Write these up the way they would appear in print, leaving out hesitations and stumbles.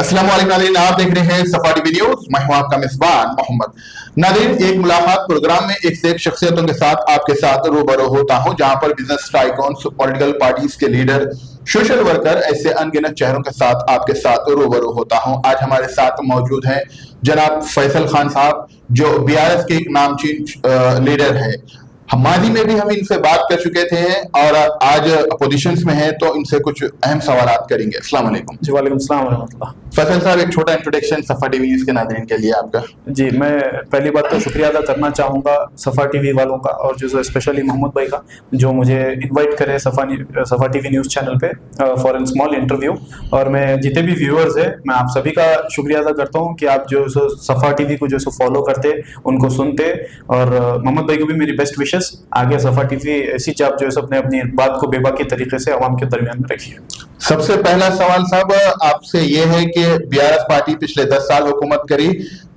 अस्सलाम वालेकुम नाज़रीन, आप देख रहे हैं सफा टीवी न्यूज। मैं हूं आपका मेजबान मोहम्मद। नाज़रीन, एक मुलाकात प्रोग्राम में एक से एक शख्सियतों के साथ आपके साथ रूबरू होता हूं, जहां पर बिजनेस टाइकॉन्स, पॉलिटिकल पार्टीज के लीडर, सोशल वर्कर, ऐसे अनगिनत चेहरों के साथ आपके साथ रूबरू होता हूं। आज हमारे साथ मौजूद हैं जनाब फैसल खान साहब, जो बीआरएस के एक नामचीन लीडर है। माजी में भी हम इनसे बात कर चुके थे और आज अपोजिशन में हैं, तो इनसे कुछ अहम सवालात करेंगे। अस्सलाम वालेकुम। जी वालेकुम सलाम रहमतुल्लाह। फैसल साहब, एक छोटा इंट्रोडक्शन सफा टीवी न्यूज़ के नाज़रीन के लिए आपका। जी, मैं पहली बात तो शुक्रिया अदा करना चाहूँगा सफ़ा टीवी वालों का, और जो स्पेशली मोहम्मद भाई का, जो मुझे इनवाइट करे सफ़ा टीवी न्यूज़ चैनल पे फॉर एन स्मॉल इंटरव्यू। और मैं जितने भी व्यूअर्स हैं, मैं आप सभी का शुक्रिया अदा करता हूँ कि आप जो सफ़ा टीवी को जो फॉलो करते, उनको सुनते। और मोहम्मद भाई को भी मेरी बेस्ट विशेस। आगे सफ़ा टीवी ऐसी चाप जो है अपनी बात को बेबाकी तरीके से आवाम के दरमियान में रखिए। सबसे पहला सवाल साहब आपसे ये है कि बीआरएस पार्टी पिछले 10 साल हुकूमत करी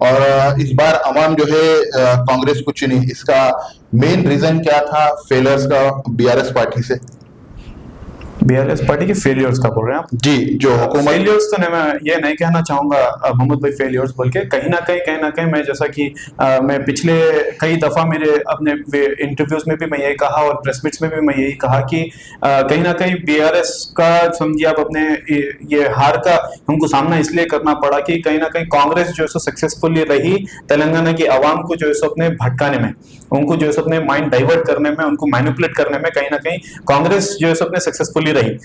और इस बार अवाम जो है कांग्रेस को चुनी। इसका मेन रीजन क्या था फेलियर्स का बीआरएस पार्टी से? बीआरएस पार्टी के फेलियर्स का बोल रहे हैं आप? जी, जो हुकूमत। फेलियर्स तो मैं ये नहीं कहना चाहूंगा मोहम्मद भाई फेलियर्स, बल्कि कहीं ना कहीं मैं, जैसा कि मैं पिछले कई दफा मेरे अपने इंटरव्यूज में भी मैं यही कहा और प्रेस मीट्स में भी मैं यही कहा कि कहीं ना कहीं बीआरएस का समझिए आप अपने ये हार का हमको सामना इसलिए करना पड़ा कि कहीं ना कहीं कांग्रेस जो है सक्सेसफुली रही तेलंगाना की आवाम को जो है अपने भटकाने में, उनको जो है अपने माइंड डाइवर्ट करने में, उनको मैनिपुलेट करने में कहीं ना कहीं कांग्रेस जो है अपने सक्सेसफुली रही।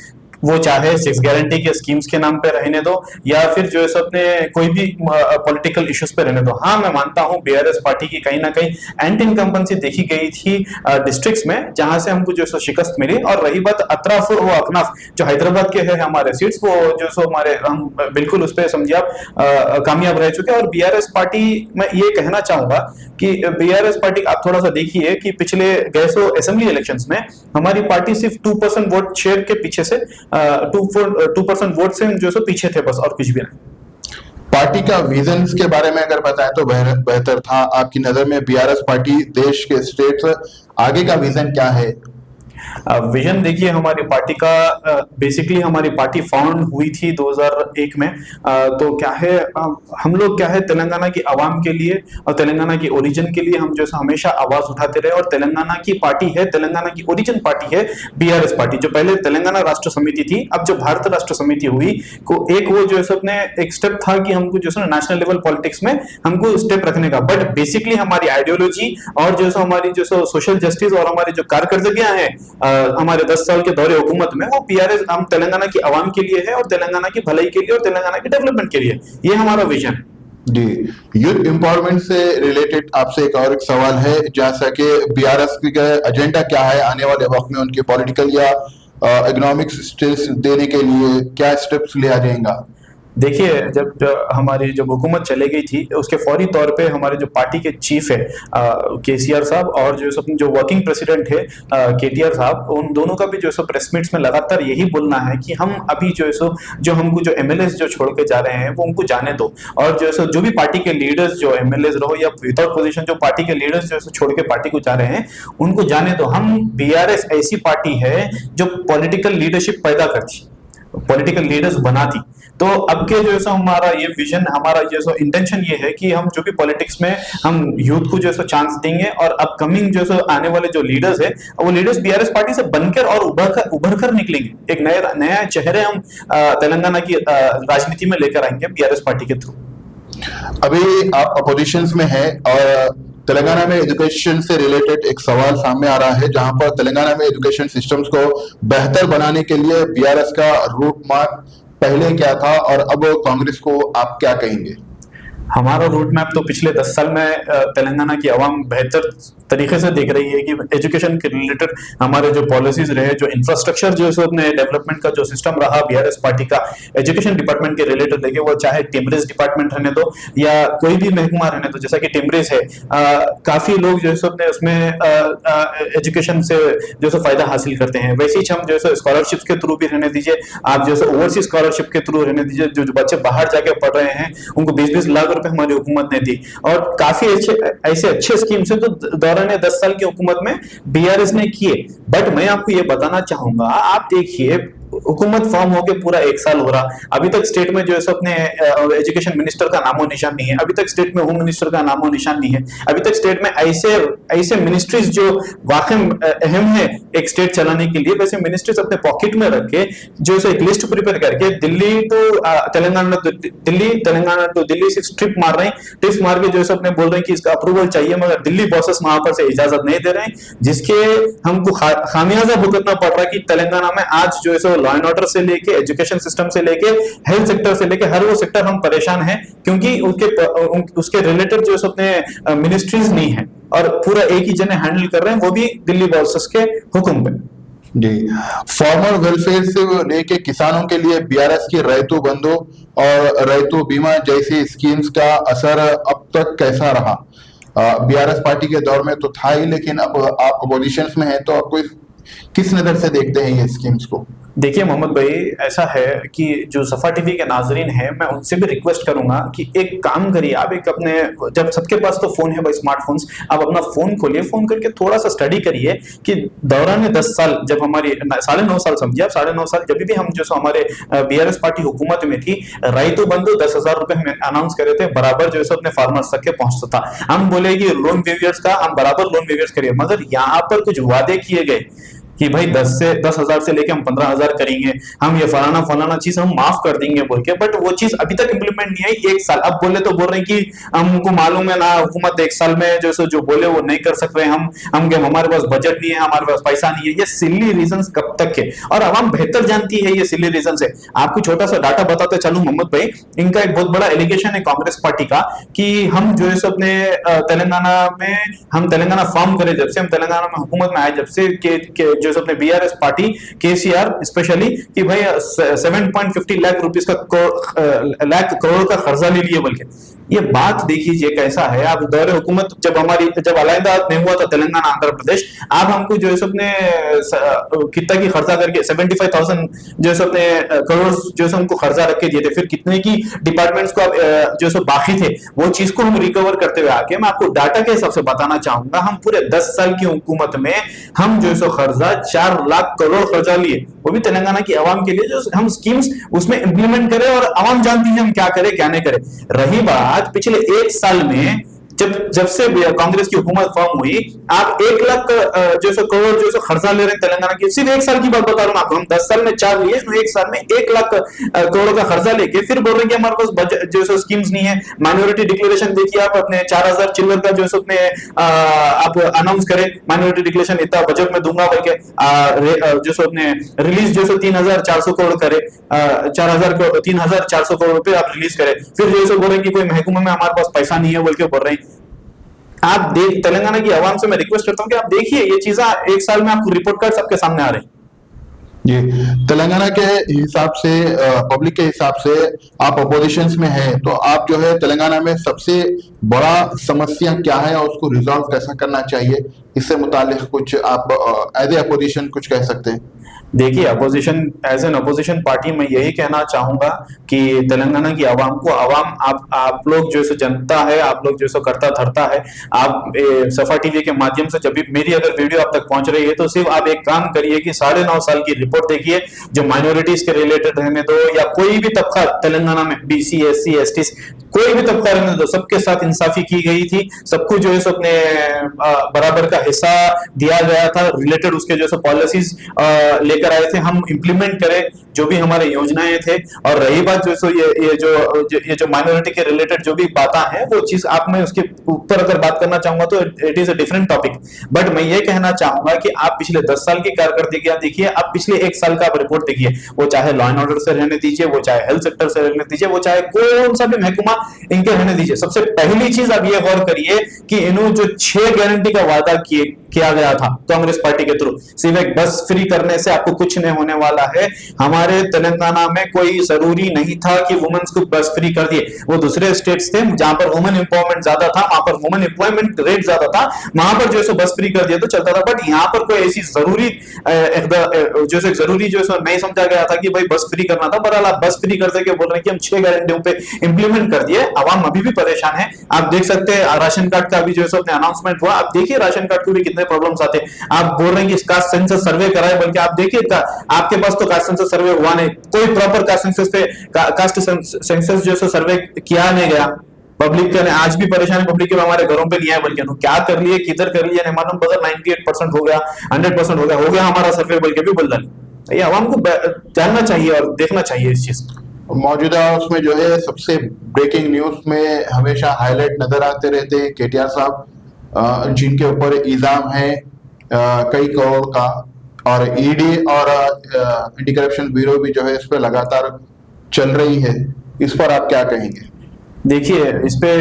वो चाहे 6 गारंटी के स्कीम्स के नाम पे रहने दो या फिर जो है अपने कोई भी पॉलिटिकल इश्यूज पे रहने दो। हाँ, मैं मानता हूँ बीआरएस पार्टी की कहीं ना कहीं एंटी इनकम्बेंसी देखी गई थी डिस्ट्रिक्ट्स में, जहां से हमको जो शिकस्त मिली। और रही बात अतराफ व अकनाफ जो हैदराबाद के है हमारे सीट्स, वो जो हमारे हम बिल्कुल उस पर समझिए आप कामयाब रह चुके हैं। और बीआरएस पार्टी, मैं ये कहना चाहूंगा कि बीआरएस पार्टी आप थोड़ा सा देखिए कि पिछले गए असेंबली इलेक्शंस में हमारी पार्टी सिर्फ 2% वोट शेयर के पीछे से 2% वोट से जो पीछे थे, बस, और कुछ भी नहीं। पार्टी का विजन के बारे में अगर बताएं तो बेहतर था। आपकी नजर में बीआरएस पार्टी देश के स्टेट्स आगे का विजन क्या है? विजन देखिए, हमारी पार्टी का बेसिकली हमारी पार्टी फाउंड हुई थी 2001 में। तो क्या है, हम लोग क्या है तेलंगाना की आवाम के लिए और तेलंगाना की ओरिजिन के लिए हम जो हमेशा आवाज उठाते रहे। और तेलंगाना की पार्टी है, तेलंगाना की ओरिजिन पार्टी है बीआरएस पार्टी। जो पहले तेलंगाना राष्ट्र समिति थी, अब जो भारत राष्ट्र समिति हुई को एक वो जो है अपने एक स्टेप था कि हमको जो है नेशनल लेवल पॉलिटिक्स में हमको स्टेप रखने का। बट बेसिकली हमारी आइडियोलॉजी और जो हमारी जो सोशल जस्टिस और हमारी जो कारकर्दगियां हैं हमारे 10 साल के दौरे हुकूमत में, वो बीआरएस हम तेलंगाना की आवाम के लिए है और तेलंगाना की भलाई के लिए और तेलंगाना के डेवलपमेंट के लिए। ये हमारा विजन है। जी, यूथ एम्पावरमेंट से रिलेटेड आपसे एक और सवाल है, जैसा कि बीआरएस का एजेंडा क्या है आने वाले वक्त में, उनके पॉलिटिकल या इकोनॉमिक स्टेट्स देने के लिए क्या स्टेप्स लिया जाएगा? देखिए, जब हमारी जब हुकूमत चले गई थी, उसके फौरी तौर पे हमारे जो पार्टी के चीफ है केसीआर साहब और जो वर्किंग प्रेसिडेंट है केटीआर साहब, उन दोनों का भी जो प्रेस मीट्स में लगातार यही बोलना है कि हम अभी जो हमको जो एमएलएस जो छोड़ के जा रहे हैं वो उनको जाने दो। और जो भी पार्टी के लीडर्स जो एमएलएस रहो या विदाउट पोजीशन जो पार्टी के लीडर्स जो छोड़ के पार्टी को जा रहे हैं, उनको जाने दो। हम बीआरएस ऐसी पार्टी है जो पॉलिटिकल लीडरशिप पैदा करती, पॉलिटिकल लीडर्स बनाती। तो अब के जो हमारा ये विजन, हमारा जो इंटेंशन ये है कि हम जो भी पॉलिटिक्स में हम यूथ को जो चांस देंगे और अपकमिंग जो आने वाले जो लीडर्स है, वो लीडर्स बीआरएस पार्टी से बनकर और उभर कर निकलेंगे। एक नया चेहरे हम तेलंगाना की राजनीति में लेकर आएंगे बीआरएस पार्टी के थ्रू। अभी आप अपोजिशन में हैं और तेलंगाना में एजुकेशन से रिलेटेड एक सवाल सामने आ रहा है, जहां पर तेलंगाना में एजुकेशन सिस्टम्स को बेहतर बनाने के लिए बीआरएस का रूट मार्क पहले क्या था और अब कांग्रेस को आप क्या कहेंगे? हमारा रूट मैप तो पिछले 10 साल में तेलंगाना की आवाम बेहतर तरीके से देख रही है कि एजुकेशन के रिलेटेड हमारे जो पॉलिसीज रहे, जो इंफ्रास्ट्रक्चर जो है अपने डेवलपमेंट का जो सिस्टम रहा बीआरएस पार्टी का एजुकेशन डिपार्टमेंट के रिलेटेड, देखिए वो चाहे टिमरेज डिपार्टमेंट रहने दो या कोई भी महकमा रहने दो, जैसा कि टिमरेज है, काफी लोग जो है उसमें एजुकेशन से जो फायदा हासिल करते हैं। वैसे ही हम जो है स्कॉलरशिप के थ्रू भी रहने दीजिए, आप जो है ओवरसीज स्कॉलरशिप के थ्रू रहने दीजिए, जो बच्चे बाहर जाके पढ़ रहे हैं उनको 20-20 लाख रुपए हमारी हुकूमत ने दी। और काफी ऐसे अच्छे स्कीम से तो दौरान 10 साल की हुकूमत में बीआरएस ने किए। बट मैं आपको ये बताना चाहूंगा, आप देखिए हुकूमत फॉर्म होके पूरा 1 साल हो रहा, अभी तक स्टेट में जो है सो अपने एजुकेशन मिनिस्टर का नामो निशान नहीं है, अभी तक स्टेट में होम मिनिस्टर का नामो निशान नहीं है, अभी तक स्टेट में ऐसे ऐसे मिनिस्ट्रीज जो वाकई अहम है एक स्टेट चलाने के लिए, वैसे मिनिस्ट्रीज अपने पॉकेट में रख के जो है एक लिस्ट प्रिपेयर करके दिल्ली टू तेलंगाना टू दिल्ली से ट्रिप मार रहे हैं, ट्रिप मार के जो है अपने बोल रहे हैं कि इसका अप्रूवल चाहिए, मगर दिल्ली बॉसेस वहां पर से इजाजत नहीं दे रहे हैं, जिसके हमको खामियाजा भुगतना पड़ रहा है कि तेलंगाना में आज जो है लॉ एंड ऑर्डर से लेके एजुकेशन सिस्टम से लेके हेल्थ सेक्टर से लेके हर वो सेक्टर हम परेशान हैं, क्योंकि उसके रिलेटेड जो है अपने मिनिस्ट्रीज नहीं है और पूरा एक ही जने हैंडल कर रहे हैं, वो भी दिल्ली बॉसेस के हुक्म पे। जी, फार्मर वेलफेयर से लेके किसानों के लिए बीआरएस की रैतु बंधु और रैतु बीमा जैसी स्कीम्स का असर अब तक कैसा रहा? बीआरएस पार्टी के दौर में तो था ही, लेकिन अब आप अपोजिशन में हैं, तो आपको किस नजर से देखते हैं ये स्कीम्स को? देखिए मोहम्मद भाई, ऐसा है कि जो सफा टीवी के नाजरीन हैं, मैं उनसे भी रिक्वेस्ट करूंगा कि एक काम करिए आप, एक अपने, जब सबके पास तो फोन है भाई, स्मार्टफोन्स, आप अपना फोन खोलिए, फोन करके थोड़ा सा स्टडी करिए कि दौरान 10 साल, जब हमारी 9.5 साल समझिए आप, 9.5 साल जब भी हम जो हमारे बीआरएस पार्टी हुकूमत में थी, रईतु बंधु 10,000 रुपए हम अनाउंस करे थे, बराबर जो है अपने फार्मर्स तक के पहुंचता था। हम बोले कि लोन वेवियर्स का हम बराबर लोन वेवियर्स करिए, मगर यहाँ पर कुछ वादे किए गए कि भाई 10,000 से लेके हम 15,000 करेंगे, हम ये फलाना चीज हम माफ कर देंगे बोल के, बट वो चीज अभी तक इंप्लीमेंट नहीं आई। 1 साल अब बोले तो बोल रहे हैं कि हमको मालूम है ना, हुकूमत 1 साल में जो बोले वो नहीं कर सकते, हम हमारे पास बजट नहीं है, हमारे पास पैसा नहीं है। ये सिली रीजंस कब तक है, और आवाम बेहतर जानती है ये सिली रीजन है। आपको छोटा सा डाटा बताते चलूं मोहम्मद भाई, इनका एक बहुत बड़ा एलिगेशन है कांग्रेस पार्टी का कि हम जो है अपने तेलंगाना में, हम तेलंगाना फॉर्म करे जब से, हम तेलंगाना में हुकूमत में आए जब से, जो अपने बीआरएस पार्टी केसीआर स्पेशली, कि भाई 7.50 लाख रुपीस का लाख करोड़ का कर्जा ले लिए, बल्कि ये बात देखिए कैसा है। आप दौरे हुकूमत जब अलहदा नहीं हुआ था तेलंगाना आंध्र प्रदेश, आप हमको जो है अपने कितना की खर्चा करके 75,000 जो है अपने करोड़ जो है हमको खर्चा रख के दिए थे, फिर कितने की डिपार्टमेंट्स को जो है बाकी थे, वो चीज को हम रिकवर करते हुए आके, मैं आपको डाटा के हिसाब से बताना चाहूंगा, हम पूरे 10 साल की हुकूमत में हम जो है खर्चा 4 लाख करोड़ खर्चा लिए, वो भी तेलंगाना की आवाम के लिए, जो हम स्कीम्स उसमें इंप्लीमेंट करें, और आवाम जानती है हम क्या करें क्या नहीं करें। रही बात पिछले 1 साल में, जब से कांग्रेस की हुकूमत फॉर्म हुई, आप 1 लाख जो सौ करोड़ जो खर्चा ले रहे हैं तेलंगाना की, सिर्फ 1 साल की बात बता रहा हूं आपको, हम 10 साल में 4 लिए, 1 साल में 1 लाख करोड़ का खर्चा लेके फिर बोल रहे हैं कि हमारे पास बजट जो सो स्कीम्स नहीं है। माइनॉरिटी डिक्लेरेशन देखिए आप, अपने 4,000 चिल्लर का जो अपने आप अनाउंस करें, माइनॉरिटी डिक्लेरेशन इतना बजट में दूंगा बोल के, जो सो अपने रिलीज जो सो 3,400 करोड़ करे, 3,400 करोड़ रुपए आप रिलीज करें, फिर जो सो बोल रहे हैं कि कोई महकमे में हमारे पास पैसा नहीं है बोल के बोल रहे हैं। आप तेलंगाना की आवाम से मैं रिक्वेस्ट करता हूं कि आप देखिए ये चीजें 1 साल में आपको रिपोर्ट कार्ड सबके सामने आ रही। जी, तेलंगाना के हिसाब से, पब्लिक के हिसाब से आप अपोजिशन में हैं, तो आप जो है तेलंगाना में सबसे बड़ा समस्या क्या है और उसको रिजॉल्व कैसा करना चाहिए, इससे मुतालिक कुछ आप एज ए अपोजिशन कुछ कह सकते हैं? देखिए, opposition, as an opposition party मैं यही कहना चाहूंगा कि तेलंगाना की आवाम को, आप लोग जो सो जनता है, आप लोग जो सो करता धरता है, आप सफा टीवी के माध्यम से जब भी मेरी अगर वीडियो आप तक पहुंच रही है, तो सिर्फ आप एक काम करिए कि 9.5 साल की रिपोर्ट देखिए, जो माइनॉरिटीज के रिलेटेड रहने दो, या कोई भी तबका तेलंगाना में, बीसी, एससी, एसटी, कोई भी तबका रहने दो, सबके साथ इंसाफी की गई थी, सबको जो है सो अपने बराबर का हिस्सा दिया गया था, रिलेटेड उसके जो पॉलिसीज लेकर आए थे, हम इंप्लीमेंट करें जो भी हमारे योजनाएं थे। और रही बात जो ये जो माइनॉरिटी के रिलेटेड जो भी बातें हैं, वो चीज आप, मैं उसके ऊपर अगर बात करना चाहूंगा तो it is a different topic, but मैं ये कहना चाहूंगा कि आप पिछले 10 साल की कारकर्दगी आप देखिए, आप पिछले 1 साल का आप रिपोर्ट देखिए, वो चाहे लॉ एंड ऑर्डर से रहने दीजिए, वो चाहे हेल्थ सेक्टर से रहने दीजिए, वो चाहे कौन सा भी महकमा इनके रहने दीजिए। सबसे पहली चीज आप ये गौर करिए कि इन्होंने जो 6 गारंटी का वादा किया गया था कांग्रेस पार्टी के थ्रू, सिर्फ एक बस फ्री करने से आपको कुछ नहीं होने वाला है। हमारे तेलंगाना में कोई जरूरी नहीं था कि वुमेन्स को बस फ्री कर दिए, वो दूसरे स्टेट्स थे जहां पर वुमेन एम्पावरमेंट ज्यादा था, वहां पर वुमेन एम्प्लॉयमेंट रेट ज्यादा था, वहां पर जो है बस फ्री कर दिया तो चलता था। बट यहाँ पर कोई ऐसी जरूरी जो नहीं समझा गया था कि भाई बस फ्री करना था। बहरहाल आप बस फ्री कर के बोल रहे हैं कि हम 6 गारंटियों पे इंप्लीमेंट कर दिए, आवाम अभी भी परेशान है। आप देख सकते हैं राशन कार्ड का भी जो है अनाउंसमेंट हुआ, आप देखिए राशन कार्ड को भी कितने कितने प्रॉब्लम्स आते हैं। आप बोल रहे हैं कि कास्ट सेंसस सर्वे कराए, बल्कि आप देखिए आपके पास तो कास्ट सेंसस सर्वे हुआ नहीं, कोई प्रॉपर कास्ट सेंसस पे कास्ट सेंसस जो सर्वे किया नहीं गया। पब्लिक का आज भी परेशान है, पब्लिक के हमारे घरों पे नहीं आया, बल्कि क्या कर लिए किधर कर लिए नहीं मालूम, बगैर 98% हो गया, 100% हो गया हमारा सर्वे, बल्कि भी बदला नहीं। ये आवाम को जानना चाहिए और देखना चाहिए इस चीज को। मौजूदा उसमें जो है सबसे ब्रेकिंग न्यूज में हमेशा हाईलाइट नजर आते रहते हैं केटीआर साहब, जिनके ऊपर इल्जाम है कई करोड़ का, और ईडी और एंटी करप्शन ब्यूरो भी जो है इस पर लगातार चल रही है। इस पर आप क्या कहेंगे? देखिए इस पे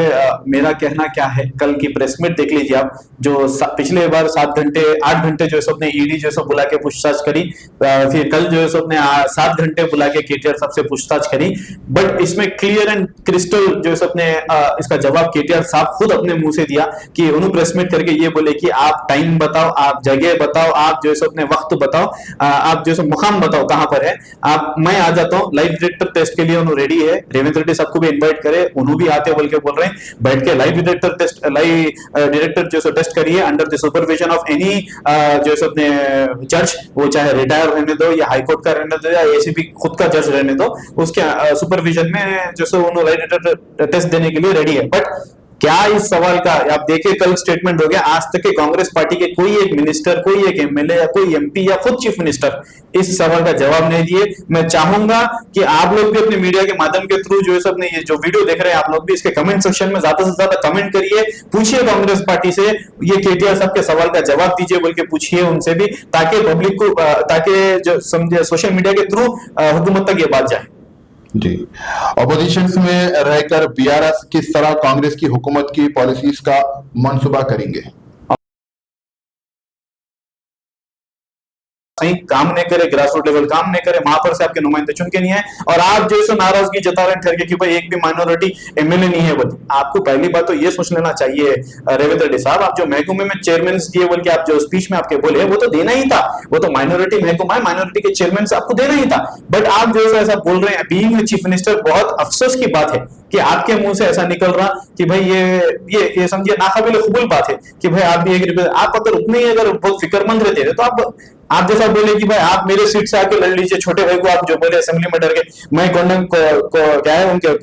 मेरा कहना क्या है, कल की प्रेस मीट देख लीजिए आप, जो पिछले बार 8 घंटे जो है सबने ईडी जो है बुला के पूछताछ करी, फिर कल जो है सबने 7 घंटे बुला के केटीआर साहब से पूछताछ करी, बट इसमें क्लियर एंड क्रिस्टल जो है सबने इसका जवाब केटीआर साहब खुद अपने मुंह से दिया कि उन्होंने प्रेस मीट करके ये बोले कि आप टाइम बताओ, आप जगह बताओ, आप जो है अपने वक्त बताओ, आप जो है मुकाम बताओ कहां पर है, आप मैं आ जाता हूँ। लाइव डायरेक्टर टेस्ट के लिए उन्होंने रेडी है, रेवंत रेड्डी साहब को भी इन्वाइट करे, भी आते बोल के बोल रहे हैं, बैठ के लाइव डायरेक्टर जो टेस्ट करिए under the supervision of any जो अपने जज, वो चाहे रिटायर रहने दो या हाई कोर्ट का रहने दो या एसीपी खुद का जज रहने दो, उसके सुपरविजन में जो उन्होंने लाइव डायरेक्टर टेस्ट देने के लिए रेडी है। बट क्या इस सवाल का आप देखिए कल स्टेटमेंट हो गया, आज तक के कांग्रेस पार्टी के कोई एक मिनिस्टर, कोई एक एमएलए या कोई एमपी या खुद चीफ मिनिस्टर इस सवाल का जवाब नहीं दिए। मैं चाहूंगा कि आप लोग भी अपने मीडिया के माध्यम के थ्रू जो है सब ये जो वीडियो देख रहे हैं आप लोग भी इसके कमेंट सेक्शन में ज्यादा से ज्यादा कमेंट करिए, पूछिए कांग्रेस पार्टी से, ये केटीआर साहब के सवाल का जवाब दीजिए बोल के पूछिए उनसे भी, ताकि पब्लिक को ताकि जो समझे सोशल मीडिया के थ्रू हुकूमत तक ये बात जाए। जी, ऑपोजिशन में रहकर बीआरएस किस तरह कांग्रेस की हुकूमत की पॉलिसीज का मंसूबा करेंगे? कहीं काम नहीं करे, ग्रास रूट लेवल काम नहीं करे, वहां पर से आपके नुमाइंदे चुन के नहीं है, और आप जैसे नाराजगी जता रहे हैं ठहर के कि भाई एक भी माइनॉरिटी एमएलए नहीं है बोल। आपको पहली बात तो ये सोच लेना चाहिए रेवंत रेड्डी साहब, आप जो महकमे में चेयरमैन दिए बोल के आप जो स्पीच में आपके बोले वो तो देना ही था, वो तो माइनॉरिटी महकमा है, माइनॉरिटी के चेयरमैन से आपको देना ही था। बट आप जो ऐसा बोल रहे हैं बीइंग चीफ मिनिस्टर, बहुत अफसोस की बात है कि आपके मुंह से ऐसा निकल रहा कि भाई ये समझिए नाकाबिल कबूल बात है कि भाई आप भी आप अगर उतने ही अगर बहुत फिक्रमंद रहते तो आप जैसा बोले कि भाई आप मेरे सीट से आके लड़ लीजिए, छोटे भाई को आप जो बोले असेंबली में डर के, मैं क्या है उनके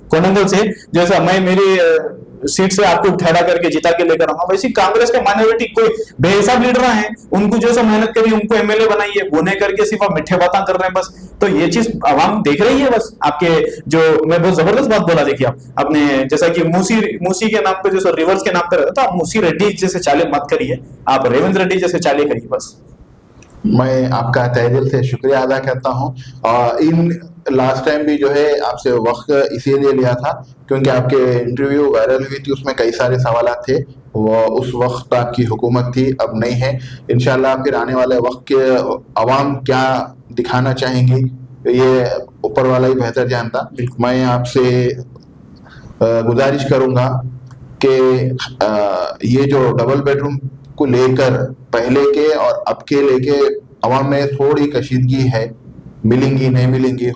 कोंडंगल से जैसा मैं मेरी सीट से आपको ठहरा करके जिता के लेकर आऊंगा, वैसे कांग्रेस के माइनॉरिटी कोई बेहिसाब लीडर हैं, उनको जो सा मेहनत करी उनको एमएलए बनाइए, वो नहीं करके सिर्फ आप मिठे बातें कर रहे हैं बस। तो ये चीज आवाम देख रही है बस आपके जो मैं बहुत जबरदस्त बात बोला, देखिए आप अपने जैसा कि मूसी के नाम पे जो रिवर्स के नाम पे रहता, तो आप मूसी रेड्डी जैसे चाले मत करिए, आप रेवंत रेड्डी जैसे चाले करिए बस। मैं आपका तहे दिल से शुक्रिया अदा करता हूँ। इन लास्ट टाइम भी जो है आपसे वक्त इसीलिए लिया था क्योंकि आपके इंटरव्यू वायरल हुई थी, उसमें कई सारे सवाल थे, वो उस वक्त आपकी हुकूमत थी, अब नहीं है। इंशाल्लाह फिर आने वाले वक्त के अवाम क्या दिखाना चाहेंगी ये ऊपर वाला ही बेहतर जानता। मैं आपसे गुजारिश करूंगा कि ये जो डबल बेडरूम को लेकर पहले के और अब के लेके अवाम में थोड़ी कशीदगी है, मिलेंगी नहीं मिलेंगी,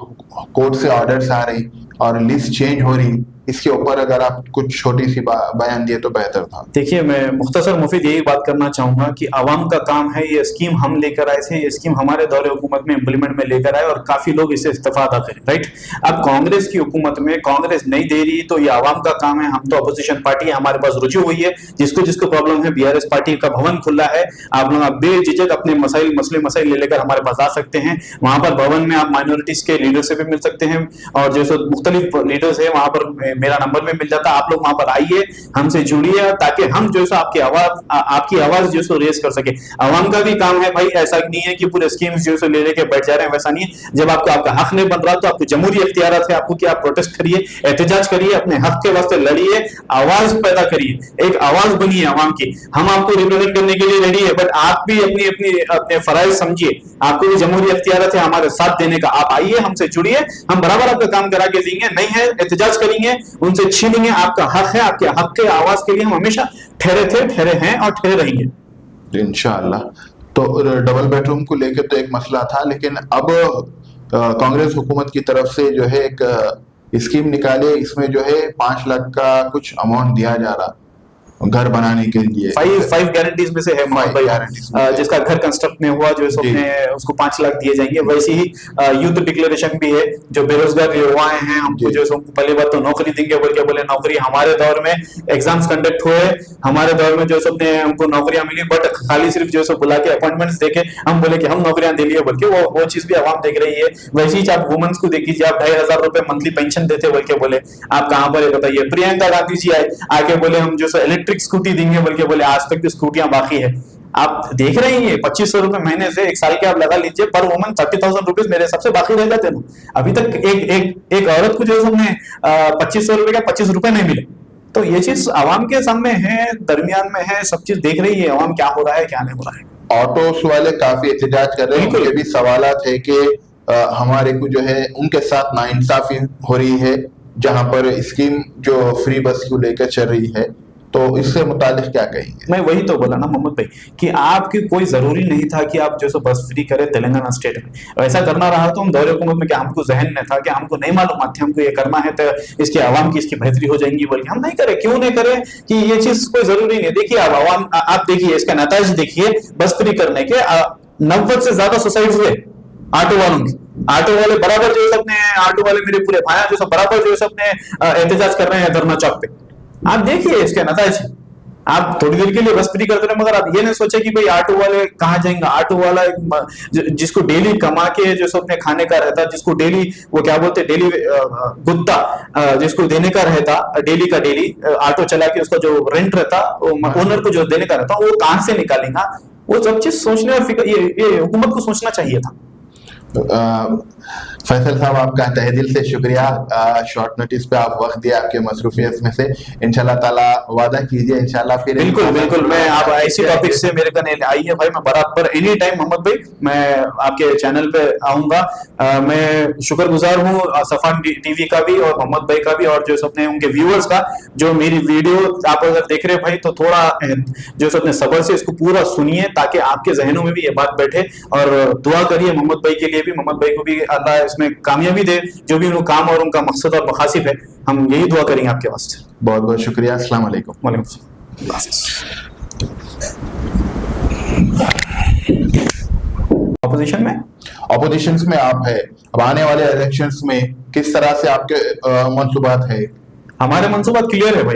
कोर्ट से ऑर्डर्स आ रही और लिस्ट चेंज हो रही, इसके ऊपर अगर आप कुछ छोटी सी बयान दिए तो बेहतर था। देखिए मैं मुख्तसर मुफीद यही बात करना चाहूंगा कि आवाम का काम है, ये स्कीम हम लेकर आए थे, ये स्कीम हमारे दौरे हुकूमत में इम्प्लीमेंट में लेकर आए और काफी लोग इससे इस्तेफादा करें, राइट। अब कांग्रेस की हुकूमत में कांग्रेस नहीं दे रही तो ये आवाम का काम है, हम तो अपोजिशन पार्टी है, हमारे पास रुझी हुई है, जिसको जिसको प्रॉब्लम है बीआरएस पार्टी का भवन खुला है, आप लोग बेझिझक अपने मसले ले लेकर हमारे पास आ सकते हैं। वहां पर भवन में आप माइनॉरिटीज के लीडर से भी मिल सकते हैं और जैसे मुख्तलिफ लीडर्स है वहां पर मेरा नंबर भी मिल जाता, आप लोग वहां पर आइए, हमसे जुड़िए ताकि हम जो है आपकी आवाज जो है रेस कर सके। आवाम का भी काम है भाई, ऐसा नहीं है कि पूरे स्कीम्स जो है ले लेके बैठ जा रहे हैं, वैसा नहीं है। जब आपको आपका हक नहीं बन रहा तो आपको जमहूरी इख्तियारात है, आपको कि आप प्रोटेस्ट करिए, एहतजाज करिए, अपने हक के वास्ते लड़िए, आवाज पैदा करिए, एक आवाज बनिए आवाम की। हम आपको रिप्रेजेंट करने के लिए रेडी है, बट आप भी अपने फराइज समझिए, आपको भी जमहूरी इख्तियारात है हमारे साथ देने का। आप आइए, हमसे जुड़िए, हम बराबर आपका काम करा के देंगे, नहीं है एहतजाज करेंगे, उनसे छीनेंगे, आपका हक है, आपके हक के आवाज के लिए हम हमेशा ठहरे हैं और ठहरे रहेंगे इंशाअल्लाह। तो डबल बेडरूम को लेकर तो एक मसला था, लेकिन अब कांग्रेस हुकूमत की तरफ से जो है एक स्कीम निकाले, इसमें जो है 5 लाख का कुछ अमाउंट दिया जा रहा, घर बनाने के लिए। फाइव गारंटीज में से है मोहम्मद भाई, guarantees में से। जिसका घर कंस्ट्रक्ट में हुआ जो है सो जी। अपने उसको 5 लाख दिए जाएंगे। वैसे ही यूथ डिक्लेरेशन भी है, जो बेरोजगार युवाएं हैं हमको जी। जो है सो पहली बात तो नौकरी देंगे बोल के बोले। नौकरी हमारे दौर में एग्जाम्स कंडक्ट हुए, हमारे दौर में जो है सो अपने हमको नौकरियां मिली, बट खाली सिर्फ जो है सो बुला के अपॉइंटमेंट्स देके हम बोले कि हम नौकरियां दे लिए बोल के, वो चीज भी आवाम देख रही है। वैसे ही आप वुमेन्स को देखिए, आप 2,500 रुपए मंथली पेंशन देते बोल के बोले, आप कहां पर है बताइए। प्रियंका गांधी जी आए आके बोले हम जो है इलेक्ट्रिक स्कूटी देंगे बोल के बोले, आज तक स्कूटियां बाकी है। आप देख रहे हैं 2500 रुपए महीने से 1 साल के आप लगा लीजिए, पर वुमन 30,000 रुपीज मेरे सबसे बाकी रह जाते हैं। अभी तक एक औरत को जो हमने 2500 रुपए का 25 रुपए नहीं मिले। तो ये चीज आवाम के सामने है, दरमियान में है, सब चीज देख रही है आवाम क्या हो रहा है क्या नहीं हो रहा है। ऑटोस वाले काफी एहतजाज कर रहे हैं, बिल्कुल। उनके भी सवालात है कि हमारे को जो है उनके साथ नाइंसाफी हो रही है, जहां पर स्कीम जो फ्री बस को लेकर चल रही है, तो इससे मुतालिक क्या कहेंगे? मैं वही तो बोला ना मोहम्मद भाई कि आपकी कोई जरूरी नहीं था कि आप जो सो बस फ्री करें तेलंगाना स्टेट में। ऐसा करना रहा तो हम दौरे हुकूमत में क्या हमको जहन में था कि हमको नहीं मालूम थी हमको ये करना है तो इसके आवाम की इसकी बेहतरी हो जाएंगी बोल के हम नहीं करे। क्यों नहीं करे कि ये चीज कोई जरूरी नहीं। देखिए आप आवाम, आप देखिए इसका नताज देखिए, बस फ्री करने के 90 से ज्यादा सुसाइड हुए ऑटो वालों की। ऑटो वाले बराबर जो है अपने ऑटो वाले मेरे पूरे भाया जो सब बराबर जो है अपने एहतजाज कर रहे हैं धरना चौक पे। आप देखिए इसके नताज। आप थोड़ी देर के लिए बस फ्री करते रहे, मगर आप ये नहीं सोचे कि भाई ऑटो वाले कहाँ जाएंगे। ऑटो वाला जिसको डेली कमा के जो अपने खाने का रहता, जिसको डेली वो क्या बोलते डेली गुत्ता जिसको देने का रहता, डेली का डेली ऑटो चला के उसका जो रेंट रहता ओनर को जो देने का रहता, वो कहां से निकालेगा। वो सब चीज सोचने और फिक्र ये हुकूमत को सोचना चाहिए था। फैसल साहब, आपका तहे दिल से शुक्रिया, शॉर्ट नोटिस पे आप वक्त दिया आपके मसरूफियत में से। इंशाल्लाह ताला वादा कीजिए इंशाल्लाह फिर बिल्कुल बिल्कुल, मैं आप ऐसी टॉपिक से मेरे कने आइए भाई, मैं बराबर एनी टाइम मोहम्मद भाई मैं आपके चैनल पे आऊंगा। मैं शुक्रगुजार हूँ सफान टीवी का भी और मोहम्मद भाई का भी, और जो सबने उनके व्यूअर्स का, जो मेरी वीडियो आप अगर देख रहे भाई तो थोड़ा जो सबने सब्र से इसको पूरा सुनिए ताकि आपके जहनों में भी ये बात बैठे। और दुआ करिए मोहम्मद भाई के लिए भी, मोहम्मद भाई को भी अल्लाह इसमें कामयाबी दे, जो भी उनका काम और उनका मकसद और मकासिद है, हम यही दुआ करेंगे आपके वास्ते। बहुत बहुत शुक्रिया। अस्सलाम वालेकुम। वालेकुम सलाम। ऑपोजिशन में में आप है, अब आने वाले इलेक्शंस में किस तरह से आपके मंसूबात है? हमारे मंसूबा क्लियर है भाई,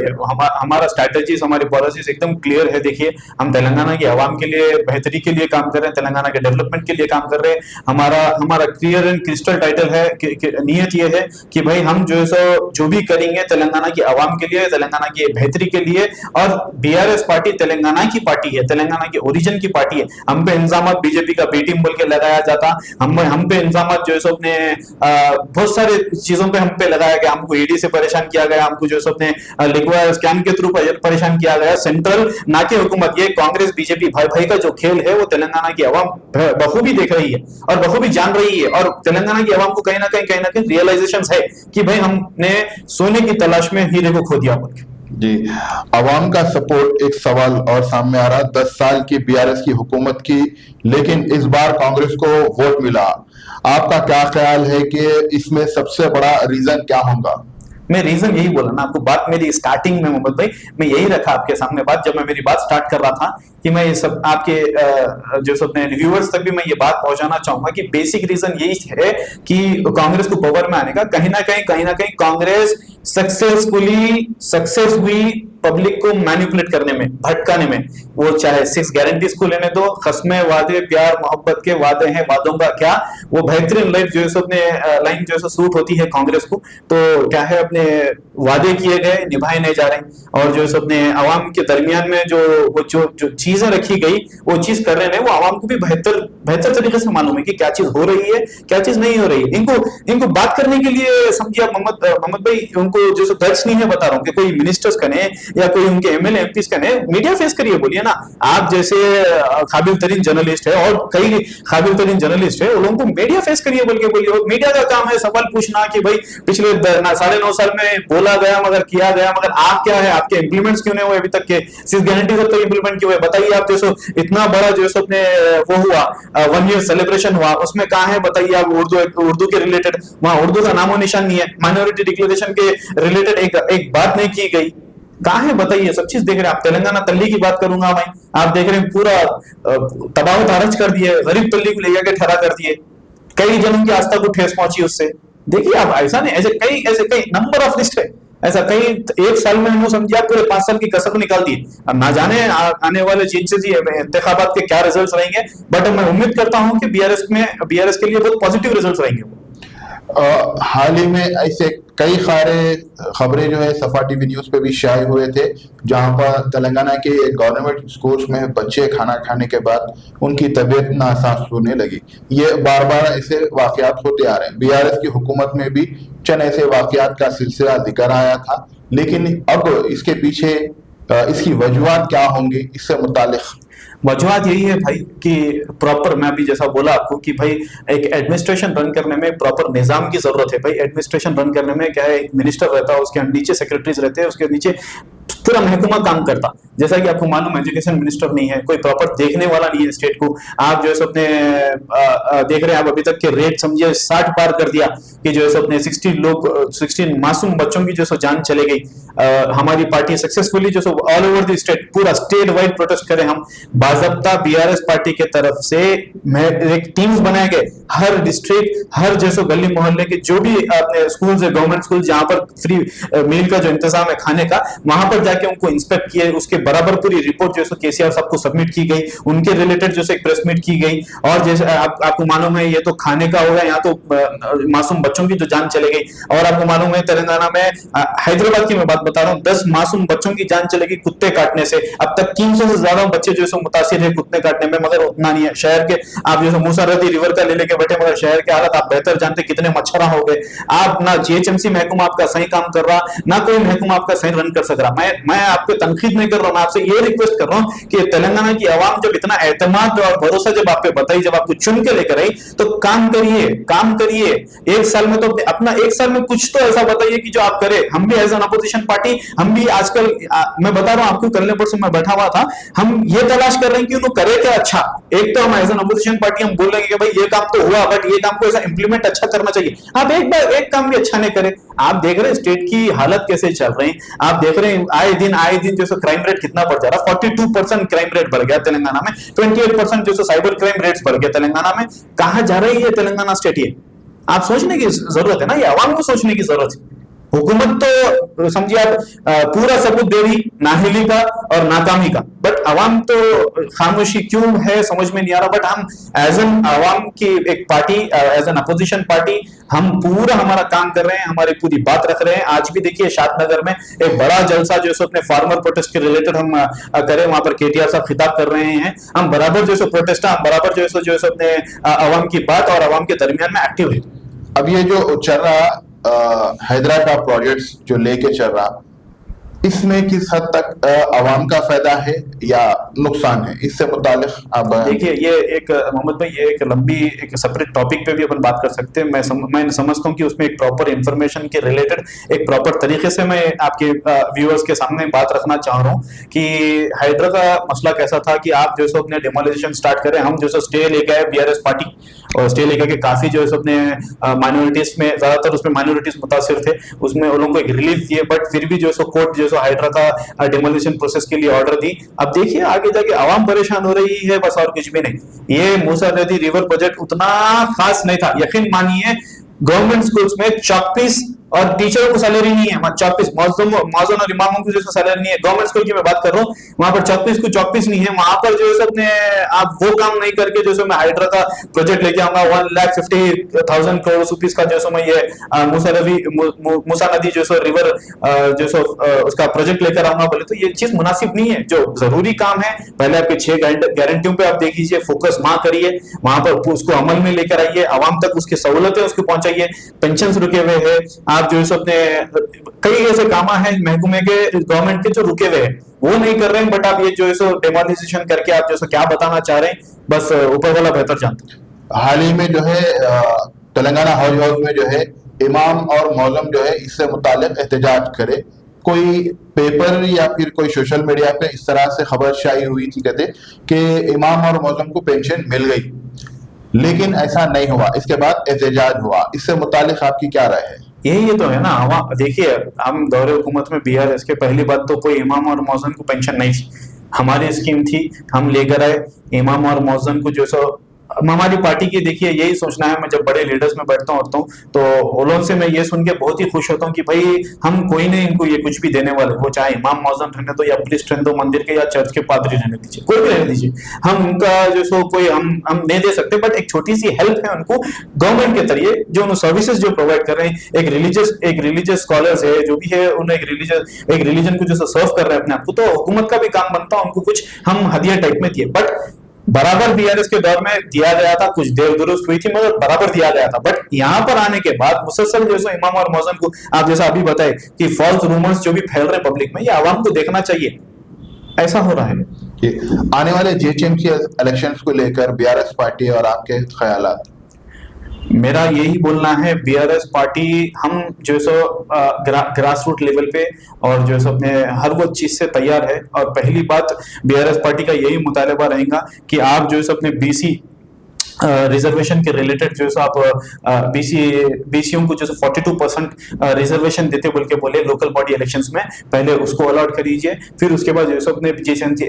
हमारा स्ट्रैटेजीज हमारी पॉलिसीज एकदम क्लियर है। देखिए हम तेलंगाना की आवाम के लिए बेहतरी के लिए काम कर रहे हैं, तेलंगाना के डेवलपमेंट के लिए काम कर रहे हैं। हमारा क्लियर एंड क्रिस्टल टाइटल है नियत ये है कि भाई हम जो है सो जो भी करेंगे तेलंगाना की आवाम के लिए, तेलंगाना की बेहतरी के लिए। और बीआरएस पार्टी तेलंगाना की पार्टी है, तेलंगाना की ओरिजिन की पार्टी है। हम पे इंजाम बीजेपी का बी टीम बोल के लगाया जाता, हम पे इंजाम जो है सो अपने बहुत सारे चीजों पे हम पे लगाया गया। हमको ईडी से परेशान किया गया, हमको जो सबने लिखवा स्कैम के थ्रू परेशान किया गया। सेंट्रल ना कि हुकूमत, ये कांग्रेस बीजेपी भाई भाई का जो खेल है वो तेलंगाना की आवाम बखूबी देख रही है और बखूबी जान रही है। और तेलंगाना की आवाम को कहीं ना कहीं रियलाइजेशन है कि भाई हमने सोने की तलाश में हीरे को खो दिया बोल के। जी, अवाम का सपोर्ट एक सवाल और सामने आ रहा, 10 साल की बीआरएस की हुकूमत की, लेकिन इस बार कांग्रेस को वोट मिला। आपका क्या ख्याल है कि इसमें सबसे बड़ा रीजन क्या होगा? मैं रीजन यही बोला ना आपको, बात मेरी स्टार्टिंग में मोहम्मद भाई मैं यही रखा आपके सामने बात, जब मैं मेरी बात स्टार्ट कर रहा था कि मैं ये सब आपके जो सब रिव्यूअर्स तक भी मैं ये बात पहुंचाना चाहूंगा कि बेसिक रीजन यही है कि कांग्रेस को पावर में आने का कहीं ना कहीं कांग्रेस सक्सेस हुई पब्लिक को मैनिपुलेट करने में, भटकाने में। वो चाहे 6 गारंटीज को लेने दो, खस्मे वादे प्यार मोहब्बत के वादे हैं, वादों का क्या, वो बेहतरीन लाइफ जो है अपने लाइन जो है सूट होती है कांग्रेस को। तो क्या है, अपने वादे किए गए निभाए नहीं जा रहे, और जो है अपने आवाम के दरमियान में जो चीजें रखी गई वो चीज कर रहे हैं, वो आवाम को भी बेहतर तरीके से मालूम है कि क्या चीज हो रही है क्या चीज नहीं हो रही है। इनको बात करने के लिए समझिए आप मोहम्मद भाई, उनको जो दर्ज नहीं है बता रहा हूँ कि कोई मिनिस्टर्स कने या कोई उनके एमएलए एमपीस कने मीडिया फेस करिए, बोलिए ना। आप जैसे काबिल तरीन जर्नलिस्ट है और कई काबिल तरीन जर्नलिस्ट है, उन लोगों को मीडिया फेस करिए बोल के बोलिए। मीडिया का काम है सवाल पूछना कि भाई पिछले 9.5 साल में बोला गया मगर किया गया, मगर आप क्या है, आपके इंप्लीमेंट्स क्यों नहीं हुए अभी तक के? 6 गारंटीज अब तक इंप्लीमेंट क्यों हुए? बताइए आप। जैसे इतना बड़ा जो अपने वो हुआ 1 ईयर सेलिब्रेशन हुआ, उसमें कहा है बताइए आप? उर्दू के रिलेटेड वहां उर्दू का नामो निशान नहीं है, माइनॉरिटी डिक्लेरेशन के रिलेटेड एक बात नहीं की गई। कहाँ है बताइए? सब चीज देख रहे हैं आप। तेलंगाना तल्ली की बात करूंगा मैं, आप देख रहे हैं पूरा तबाह तारज कर दिए, गरीब तल्ली को ले जाके ठहरा कर दिए, कई जनों की आस्था को ठेस पहुंची उससे। देखिए आप, ऐसा नहीं, ऐसे कई नंबर ऑफ लिस्ट है, ऐसा कई। एक साल में हम समझिए आप पूरे 5 साल की कसर निकाल दी। अब ना जाने आने वाले चेंजेस इंतखाबात के क्या रिजल्ट रहेंगे, बट मैं उम्मीद करता हूं कि बीआरएस के लिए बहुत पॉजिटिव रिजल्ट रहेंगे। हाल ही में ऐसे कई सारे खबरें जो है सफा टीवी न्यूज पे भी शाये हुए थे, जहां पर तेलंगाना के गवर्नमेंट स्कूल्स में बच्चे खाना खाने के बाद उनकी तबीयत नासाज होने लगी। ये बार बार ऐसे वाकयात होते आ रहे हैं। बीआरएस की हुकूमत में भी चंद ऐसे वाकयात का सिलसिला जिक्र आया था, लेकिन अब इसके पीछे इसकी वजूहात क्या होंगी, इससे मुतालिक वजूहत यही है भाई कि प्रॉपर, मैं अभी जैसा बोला आपको कि भाई एक एडमिनिस्ट्रेशन रन करने में प्रॉपर निजाम की जरूरत है। भाई एडमिनिस्ट्रेशन रन करने में क्या है, एक मिनिस्टर रहता है, उसके नीचे सेक्रेटरीज रहते हैं, उसके नीचे पूरा महकमा काम करता। जैसा कि आपको मालूम, एजुकेशन मिनिस्टर नहीं है, कोई प्रॉपर देखने वाला नहीं है स्टेट को। आप जो है अपने देख रहे हैं, आप अभी तक के रेट समझिए 60 पार कर दिया कि जो है अपने 16 मासूम बच्चों की जो जान चले गई। हमारी पार्टी सक्सेसफुली जो ऑल ओवर द स्टेट, पूरा स्टेट वाइड प्रोटेस्ट करें हम। बाज़ाब्ता बीआरएस पार्टी के तरफ से एक टीम्स बनाए गए, हर डिस्ट्रिक्ट, हर जैसे गली मोहल्ले के जो भी अपने स्कूल्स है, गवर्नमेंट स्कूल जहां पर फ्री मील का जो इंतजाम है खाने का, वहां पर जाके उनको इंस्पेक्ट किए, उसके बराबर पूरी रिपोर्ट जो है केसीआर साहब को सबमिट की गई, उनके रिलेटेड जो एक प्रेस मीट की गई। और जैसे आपको मालूम है, ये तो खाने का होगा, यहाँ तो मासूम बच्चों की जो जान चले गई। और आपको मालूम है तेलंगाना में, हैदराबाद की मैं बात बता रहा हूँ, 10 मासूम बच्चों की जान चलेगी कुत्ते काटने से। अब तक 300 से ज्यादा बच्चे जो है मुतासिर है कुत्ते काटने में, मगर उतना नहीं है। शहर के आप जो मूसा नदी रिवर का ले लेके बैठे, मगर शहर के हालत आप बेहतर जानते, कितने मच्छर हो गए। आप ना जीएचएमसी महकमा आपका सही काम कर रहा, ना कोई महकमा आपका सही रन कर सक रहा। मैं आपको तनकीद नहीं कर रहा हूं, मैं आपसे ये रिक्वेस्ट कर रहा हूं कि तेलंगाना की आवाम जब इतना एतमाद और भरोसा जब आप पे बताई, जब आपको चुन के लेकर आई, तो काम करिए। एक साल में तो अपना, एक साल में कुछ तो ऐसा बताइए कि जो आप करे। हम भी एज एन अपोजिशन पार्टी, हम भी आजकल मैं बता रहा हूं आपको, कल परसों मैं बैठा हुआ था, हम ये तलाश कर रहे हैं कि उन्होंने करे क्या अच्छा। एक तो हम एज एन अपोजिशन पार्टी हम बोल रहे हैं कि भाई ये काम तो हुआ, बट ये काम को ऐसा इंप्लीमेंट अच्छा करना चाहिए। आप एक बार एक काम भी अच्छा नहीं करे। आप देख रहे हैं स्टेट की हालत कैसे चल रही, आप देख रहे हैं आए दिन जैसे क्राइम रेट कितना बढ़ जा रहा है। 42% क्राइम रेट बढ़ गया तेलंगाना में, 28% जो साइबर क्राइम रेट्स बढ़ गया तेलंगाना में। कहां जा रही है तेलंगाना स्टेट? ये आप सोचने की जरूरत है ना, ये आवाम को सोचने की जरूरत है। हुकूमत तो समझिए आप पूरा सबूत दे रही नाहिली का और नाकामी का, बट अवाम तो खामोशी क्यों है समझ में नहीं आ रहा। बट हम एज एन अवाम की एक पार्टी, एज एन अपोजिशन पार्टी, हम पूरा हमारा काम कर रहे हैं, हमारी पूरी बात रख रहे हैं। आज भी देखिए शादनगर में एक बड़ा जलसा जो है अपने फार्मर प्रोटेस्ट के रिलेटेड हम करें, वहां पर केटीआर साहब खिताब कर रहे हैं। हम बराबर जो प्रोटेस्ट, हम बराबर जो है अपने अवाम की बात और अवाम के दरमियान में एक्टिव है। अब ये जो चल रहा हैदरा का प्रोजेक्ट्स जो लेके चल रहा, इसमें किस हद तक आवाम का फायदा है या नुकसान है, इससे मुतालिक आप देखिए। ये एक मोहम्मद भाई, ये एक लंबी एक सेपरेट टॉपिक पे भी अपन बात कर सकते हैं। मैं समझता हूँ कि उसमें एक प्रॉपर इंफॉर्मेशन के रिलेटेड एक प्रॉपर तरीके से मैं आपके व्यूअर्स के सामने बात रखना चाह रहा हूँ कि हैदरा का मसला कैसा था कि आप जो है अपने डिमोलिशन स्टार्ट करें। हम जो है स्टे लेके आए बीआरएस पार्टी, और स्टे लेकर के काफी जो है अपने माइनॉरिटीज में, ज्यादातर उसमें माइनॉरिटीज मुतासिर थे, उसमें उन लोगों को एक रिलीफ दिए, बट फिर भी जो है कोर्ट जो हाइड्रा का डिमोलिशन प्रोसेस के लिए ऑर्डर दी। अब देखिए आगे जाके आवाम परेशान हो रही है, बस और कुछ भी नहीं। ये मूसा नदी रिवर प्रोजेक्ट उतना खास नहीं था, यकीन मानिए। गवर्नमेंट स्कूल्स में 34 और टीचरों को सैलरी नहीं है, 34 मौजून और इमामों की जो सैलरी नहीं है। गवर्नमेंट स्कूल की मैं बात कर रहा हूँ, वहां पर 34 को 34 नहीं है। वहां पर जो है अपने आप वो काम नहीं करके जो मैं हाइड्रा का प्रोजेक्ट लेके आऊंगा 1,50,000 करोड़ रुपीस का जो मैं ये मूसा नदी जो रिवर जो उसका प्रोजेक्ट लेकर आऊंगा, बोले तो ये चीज मुनासिब नहीं है। जो जरूरी काम है, पहले आपके 6 गारंटियों पे आप देख लीजिए, फोकस वहां करिए, वहां पर उसको अमल में लेकर आइए, आवाम तक उसकी सहूलतें उसको पहुंचाइए। पेंशन रुके हुए है, आप जो है अपने कई ऐसे काम है महकमे के, गवर्नमेंट के जो रुके हुए हैं वो नहीं कर रहे हैं, बट आप ये जो है डेमोलिशन करके आप जो क्या बताना चाह रहे हैं, बस ऊपर वाला बेहतर जानते हैं। हाल ही में जो है तेलंगाना हाउस में जो है इमाम और मौजम जो है इससे मुतालिक एहतजाज करे। कोई पेपर या फिर कोई सोशल मीडिया पे इस तरह से खबर शायी हुई थी, कहते कि इमाम और मौजम को पेंशन मिल गई, लेकिन ऐसा नहीं हुआ। इसके बाद एहतजाज हुआ, इससे मुतालिक आपकी क्या राय है? यही तो है ना। देखिए, हम दौरे हुकूमत में बीआरएस के पहली बात तो कोई इमाम और मौजन को पेंशन नहीं थी, हमारी स्कीम थी, हम लेकर आए इमाम और मौजन को। जो सो हमारी पार्टी की देखिए यही सोचना है। मैं जब बड़े लीडर्स में बैठता हूँ तो उन से मैं ये सुन के बहुत ही खुश होता हूँ कि भाई हम कोई नहीं इनको ये कुछ भी देने वाले, वो चाहे इमाम मौजन रहने दो या प्रीस्ट रहने दो मंदिर के, या चर्च के पादरी रहने दीजिए, कोई भी रहने दीजिए, हम उनका जो सो कोई हम नहीं दे सकते, बट एक छोटी सी हेल्प है उनको गवर्नमेंट के जरिए, जो उन सर्विसेज जो प्रोवाइड कर रहे हैं। एक रिलीजियस स्कॉलर्स है जो भी है, उन्हें एक रिलीजन को जो सर्व कर रहे हैं अपने आप को, तो हुकूमत का भी काम बनता है उनको कुछ हम हदिया टाइप में दिए। बट बराबर बीआरएस के दौर में दिया गया था, कुछ देर दुरुस्त हुई थी मगर बराबर दिया गया था। बट यहाँ पर आने के बाद मुसलसल जैसे इमाम और मौजन को आप जैसा अभी बताए कि फॉल्स रूमर्स जो भी फैल रहे हैं पब्लिक में, ये आवाम को देखना चाहिए, ऐसा हो रहा है। आने वाले जीएचएमसी इलेक्शंस को लेकर बीआरएस पार्टी और आपके ख्यालात? मेरा यही बोलना है, बीआरएस पार्टी हम जो सो ग्रास रूट लेवल पे और जो सो अपने हर वो चीज से तैयार है। और पहली बात बीआरएस पार्टी का यही मुतालबा रहेगा कि आप जो सो अपने बीसी रिजर्वेशन के रिलेटेड जो है आप बीसीओ को जो 42% रिजर्वेशन देते बोल के बोले लोकल बॉडी इलेक्शंस में, पहले उसको अलॉट करीजिए, फिर उसके बाद जो है अपने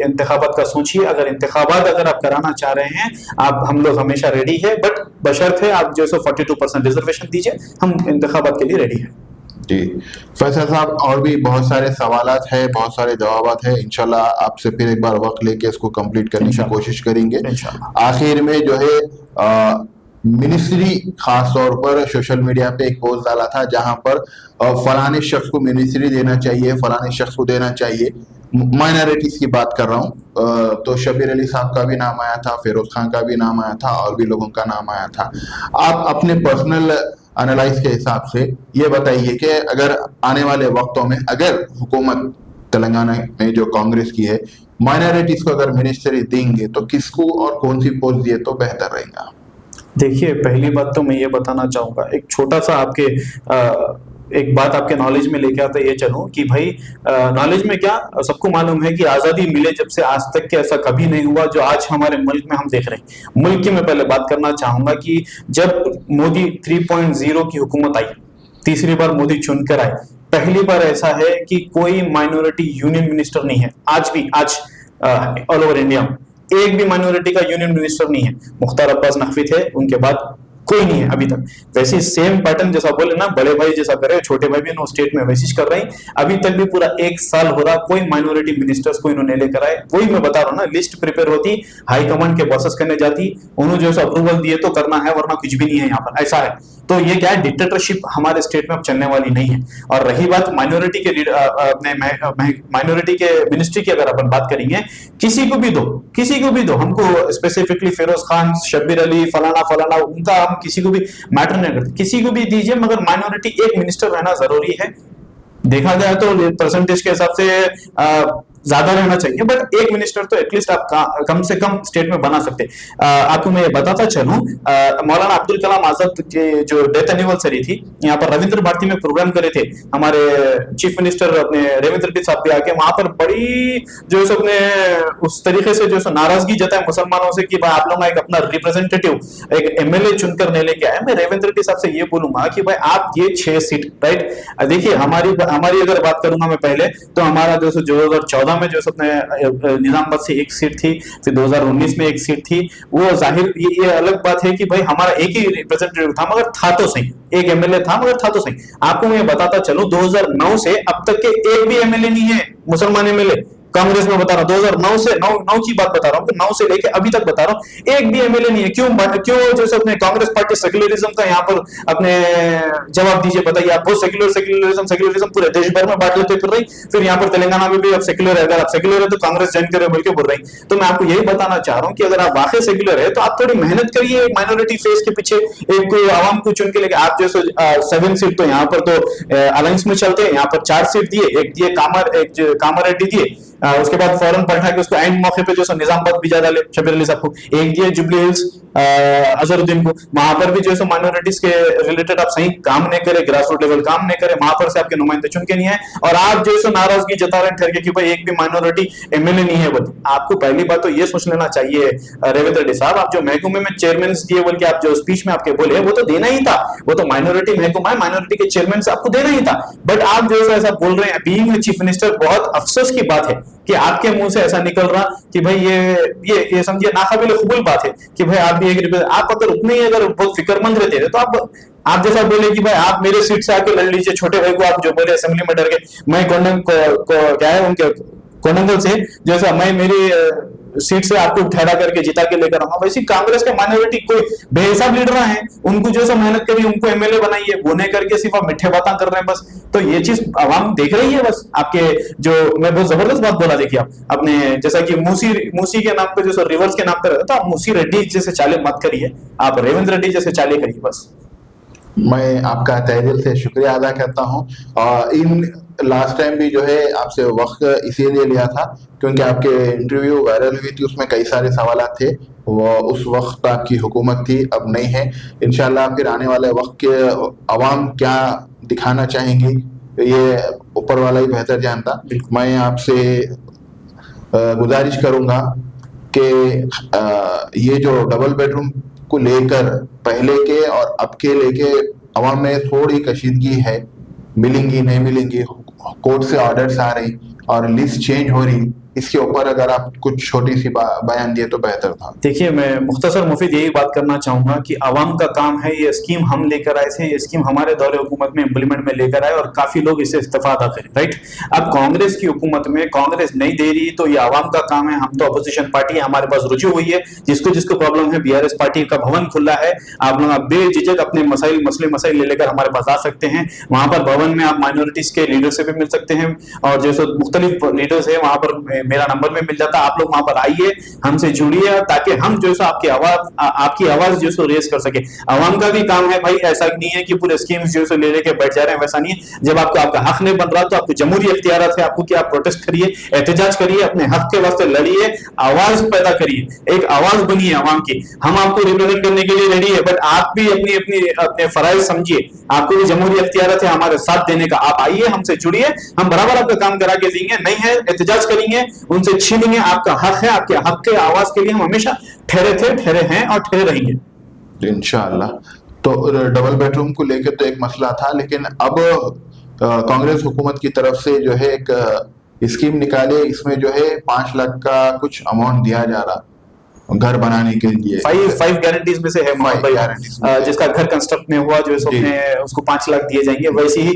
इंतखाबात का सोचिए। अगर इंतखाबात अगर आप कराना चाह रहे हैं, आप हम लोग हमेशा रेडी है, बट बशर्त है आप जो है 42% रिजर्वेशन दीजिए, हम इंतखाबात के लिए रेडी है। जी फैसल साहब, और भी बहुत सारे सवालात है, बहुत सारे जवाबात है, इंशाल्लाह आपसे फिर एक बार वक्त लेके इसको कंप्लीट करने की कोशिश करेंगे। आखिर में जो है मिनिस्ट्री खास तौर पर सोशल मीडिया पे एक पोस्ट डाला था जहां पर फलाने शख्स को मिनिस्ट्री देना चाहिए, फलाने शख्स को देना चाहिए, माइनॉरिटीज की बात कर रहा हूँ। तो शब्बीर अली साहब का भी नाम आया था, फिरोज खान का भी नाम आया था, और भी लोगों का नाम आया था। आप अपने पर्सनल एनालाइज के हिसाब से ये बताइए कि अगर आने वाले वक्तों में अगर हुकूमत तेलंगाना में जो कांग्रेस की है माइनॉरिटीज को अगर मिनिस्ट्री देंगे तो किसको और कौन सी पोस्ट दिए तो बेहतर रहेगा? देखिए, पहली बात तो मैं ये बताना चाहूंगा, एक छोटा सा आपके एक बात आपके नॉलेज में लेके आता ये चलूं कि भाई नॉलेज में क्या, सबको मालूम है कि आजादी मिले जब से आज तक के ऐसा कभी नहीं हुआ जो आज हमारे मुल्क में हम देख रहे हैं। मुल्क की मैं पहले बात करना चाहूंगा कि जब मोदी 3.0 की हुकूमत आई, तीसरी बार मोदी चुनकर आए, पहली बार ऐसा है कि कोई माइनॉरिटी यूनियन मिनिस्टर नहीं है। आज भी ऑल ओवर इंडिया में एक भी माइनॉरिटी का यूनियन मिनिस्टर नहीं है। मुख्तार अब्बास नकवी थे, उनके बाद कोई नहीं है अभी तक। वैसे सेम पैटर्न जैसा बोले ना, बड़े भाई जैसा करे छोटे भाई भी स्टेट में वैसे कर रहे हैं। अभी तक भी पूरा 1 साल हो रहा, कोई माइनॉरिटी मिनिस्टर्स को इन्होंने लेकर आए। वही मैं बता रहा हूँ ना, लिस्ट प्रिपेयर होती, हाई कमांड के बॉसेस करने जाती, उन्होंने जो अप्रूवल दिए तो करना है, वरना कुछ भी नहीं है यहाँ पर, ऐसा है। तो ये क्या है, डिक्टेटरशिप हमारे स्टेट में अब चलने वाली नहीं है। और रही बात माइनॉरिटी के मिनिस्ट्री की, अगर अपन बात करेंगे, किसी को भी दो, हमको स्पेसिफिकली फिरोज खान, शब्बीर अली, फलाना उनका हम किसी को भी मैटर नहीं करते, किसी को भी दीजिए, मगर माइनॉरिटी एक मिनिस्टर रहना जरूरी है। देखा गया तो परसेंटेज के हिसाब से ज्यादा रहना चाहिए, बट एक मिनिस्टर तो एटलीस्ट आप कम से कम स्टेट में बना सकते। आपको मैं ये बताता चलूं, मौलाना अब्दुल कलाम आजाद के जो डेथ एनिवर्सरी थी, यहाँ पर रविंद्र भारती में प्रोग्राम करे थे हमारे चीफ मिनिस्टर अपने रेवंत रेड्डी साहब भी आके, वहां पर बड़ी जो है अपने उस तरीके से जो है नाराजगी जताए मुसलमानों से कि भाई आप लोग एक अपना रिप्रेजेंटेटिव, एक एमएलए चुनकर नहीं लेके आए। मैं रेवंत रेड्डी साहब से ये बोलूंगा कि भाई आप ये 6 सीट, राइट, देखिए हमारी अगर बात करूंगा मैं पहले, तो हमारा जो 2014 में जो अपने निजामाबाद से 1 सीट थी, फिर 2019 में 1 सीट थी। वो जाहिर ये अलग बात है कि भाई हमारा एक ही रिप्रेजेंटेटिव था, मगर था तो सही, एक एमएलए था मगर था तो सही। आपको मैं बताता चलूं, 2009 से अब तक के एक भी एमएलए नहीं है मुसलमान एमएलए कांग्रेस में, बता रहा हूं 2009 से 9 की बात बता रहा हूं, 9 से लेके अभी तक बता रहा हूं, एक भी एमएलए नहीं है। क्यों जैसे अपने कांग्रेस पार्टी सेक्युलरिज्म का यहाँ पर अपने जवाब दीजिए, बताइए आप। वो सेक्युलरिज्म पूरे देश भर में बांट लेते फिर रही, फिर यहाँ पर तेलंगाना में भी अब सेक्युलर है, अगर आप सेक्युलर है तो कांग्रेस ज्वाइन करे बोल के बोल रही। तो मैं आपको यही बताना चाह रहा हूँ कि अगर आप वाकई सेक्युलर है तो आप थोड़ी मेहनत करिए, माइनॉरिटी फेस के पीछे एक आवाम को चुन के लेके। आप जैसे 7 सीट तो यहाँ पर तो अलायंस में चलते हैं, यहाँ पर 4 सीट दिए, एक दिए कामर रेड्डी दिए, उसके बाद फौरन पलटा के उसको एंड मौके पे जो सो निजामाबाद भी ज्यादा ले शबीर अली साहब को, एक दिया जुबली हिल्स अजहरुद्दीन को, वहां पर भी जो है माइनॉरिटीज के रिलेटेड आप सही काम नहीं करे, ग्रास रूट लेवल काम नहीं करे, वहां पर से आपके नुमाइंदे चुन के नहीं है, और आप जो है नाराजगी जता रहे हैं ठहर के कि भाई एक भी माइनॉरिटी एमएलए नहीं है बोलते। आपको पहली बात तो ये सोच लेना चाहिए रेवंत रेड्डी साहब, आप जो महकमे में चेयरमैन दिए बोल के आप जो स्पीच में आपके बोले वो तो देना ही था, वो तो माइनॉरिटी महकमा है, माइनॉरिटी के चेयरमैन से आपको देना ही था, बट आप जो है ऐसा बोल रहे हैं बीइंग चीफ मिनिस्टर। बहुत अफसोस की बात है कि आपके मुंह से ऐसा निकल रहा कि भाई ये समझिए नाकाबिल कबूल बात है कि भाई आप भी आप अगर उतने ही अगर बहुत फिक्रमंद रहते तो आप जैसा बोले कि भाई आप मेरे सीट से आके लड़ लीजिए, छोटे भाई को आप जो बोले असेंबली में डर के, मैं क्या है उनके कोंडंगल से जैसा मैं मेरी सीट से आपको ठहरा करके जिता के लेकर आऊंगा, वैसे कांग्रेस के माइनॉरिटी कोई बेहिसाब लीडर हैं, उनको जो है मेहनत करी, उनको एमएलए बनाइए, वो नहीं करके सिर्फ आप मिठे बातें कर रहे हैं बस। तो ये चीज आवाम देख रही है बस आपके जो, मैं बहुत जबरदस्त बात बोला देखिए आप अपने, जैसा कि मूसी के नाम पे जो रिवर्स के नाम पे रहता, तो आप मूसी रेड्डी जैसे चाले मत करिए, आप रेवंत रेड्डी जैसे चाले करिए बस। मैं आपका तहे दिल से शुक्रिया अदा करता हूं, और इन लास्ट टाइम भी जो है आपसे वक्त इसीलिए लिया था क्योंकि आपके इंटरव्यू वायरल हुई थी, उसमें कई सारे सवाल थे, वो उस वक्त आपकी हुकूमत थी, अब नहीं है। इंशाल्लाह फिर आने वाले वक्त के अवाम क्या दिखाना चाहेंगी ये ऊपर वाला ही बेहतर जानता। मैं आपसे गुजारिश करूंगा कि ये जो डबल बेडरूम को लेकर पहले के और अब के लेके अवाम में थोड़ी कशीदगी है, मिलेंगी नहीं मिलेंगी, कोर्ट से ऑर्डर्स आ रही और लिस्ट चेंज हो रही, इसके ऊपर अगर आप कुछ छोटी सी बयान दिए तो बेहतर था। देखिए मैं मुख्तसर मुफीद यही बात करना चाहूंगा कि आवाम का काम है, ये स्कीम हम लेकर आए थे, ये स्कीम हमारे दौरे हुकूमत में इम्प्लीमेंट में लेकर आए और काफी लोग इससे इस्तेफादा करें, राइट। अब कांग्रेस की हुकूमत में कांग्रेस नहीं दे रही तो ये आवाम का काम है, हम तो अपोजिशन पार्टी है, हमारे पास रुचि हुई है, जिसको प्रॉब्लम है बीआरएस पार्टी का भवन खुला है, आप लोग बेझिझक अपने मसले ले लेकर हमारे पास आ सकते हैं, वहां पर भवन में आप माइनॉरिटीज के लीडर से भी मिल सकते हैं और जैसे मुख्तलिफ लीडर्स है वहां पर मेरा नंबर में मिल जाता, आप लोग वहां पर आइए, हमसे जुड़िए ताकि हम जो है आपकी आवाज जो है रेस कर सके। आवाम का भी काम है भाई, ऐसा नहीं है कि पूरे स्कीम्स जो है ले लेके बैठ जा रहे हैं, वैसा नहीं है। जब आपका हक नहीं बन रहा तो आपको जमहूरी इख्तियारात है, आपको क्या प्रोटेस्ट करिए, एहतजाज करिए, अपने हक के वास्ते लड़िए, आवाज पैदा करिए, एक आवाज बनिए आवाम की। हम आपको रिप्रेजेंट करने के लिए रेडी है, बट आप भी अपने फराइज समझिए, आपको भी जमहूरी इख्तियारात है हमारे साथ देने का, आप आइए, हमसे जुड़िए, हम बराबर आपका काम करा के देंगे, नहीं है एहतजाज करेंगे, उनसे छीनेंगे, आपका हक है, आपके हक के आवाज के लिए हम हमेशा ठहरे हैं और ठहरे रहेंगे इंशाअल्लाह। तो डबल बेडरूम को लेकर तो एक मसला था, लेकिन अब कांग्रेस हुकूमत की तरफ से जो है एक स्कीम निकाले, इसमें जो है 5 लाख का कुछ अमाउंट दिया जा रहा घर बनाने के लिए, 5 गारंटीज में से है जिसका घर कंस्ट्रक्ट में हुआ जो उसको 5 लाख दिए जाएंगे। वैसे ही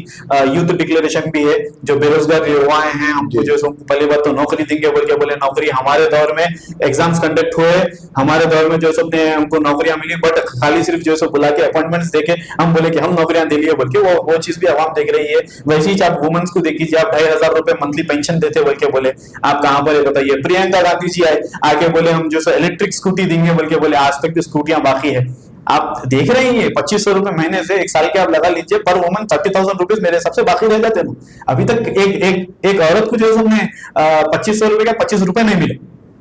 यूथ डिक्लेरेशन भी है, जो बेरोजगार युवाएं हैं हमको जो पहली बात तो नौकरी देंगे बोल के बोले, नौकरी हमारे दौर में एग्जाम्स कंडक्ट हुए, हमारे दौर में जो सबने हमको नौकरियां मिली, बट खाली सिर्फ जो है बुला के अपॉइंटमेंट्स देके हम बोले कि हम नौकरियां दे लिए बोल के, वो चीज भी आवाम देख रही है। वैसे ही आप वुमेन्स को देख लीजिए, आप 2500 रुपए मंथली पेंशन देते बोल के बोले, आप कहां पर बताइए। प्रियंका गांधी जी आके बोले हम जो इलेक्ट्रिक स्कूटी देंगे बोल के बोले, आज तक की स्कूटियां बाकी है। आप देख रहे हैं 2500 रुपए महीने से 1 साल के आप लगा लीजिए, पर वुमन 30,000 रुपीज मेरे सबसे बाकी रह जाते हैं। अभी तक एक औरत को जो है 2500 रुपए का 25 रुपए नहीं मिले।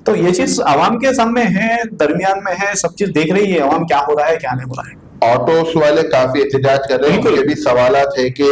तो ये चीज आवाम के सामने है, दरमियान में है, सब चीज देख रही है आवाम क्या हो रहा है क्या नहीं हो रहा है। ऑटोस वाले काफी एहतजाज कर रहे हैं, ये भी सवालात है कि